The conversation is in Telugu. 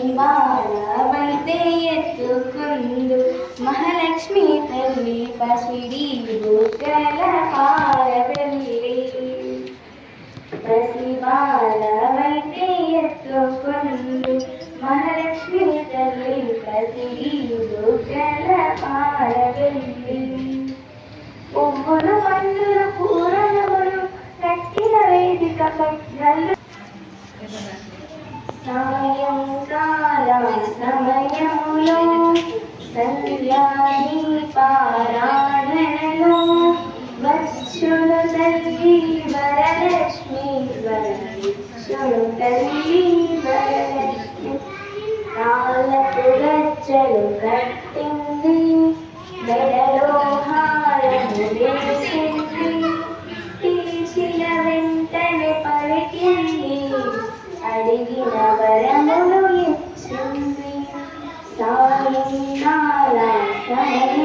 ప్రతివారమైతే ఎత్తుకుందు మహాలక్ష్మి తల్లి పసిడి బుగ్గల పారవెల్లి ప్రతివారమైతే ఎత్తుకుందు మహాలక్ష్మి తల్లి పసిడి బుగ్గల పారవెల్లి పువ్వులు పండ్లు పూరనములు కట్టిన వేదికపై సాయంకాల సమయములో సంధ్యాని పారాయణలో వచ్చును తల్లి వరలక్ష్మి వచ్చును తల్లి వరలక్ష్మి కాళ్ళకు గజ్జలు కట్టింది మెడలో హారము వేసింది పిలిచిన వెంటనే పలికింది అడిగిన వరములు ఇచ్చింది సాయంకాల సమయం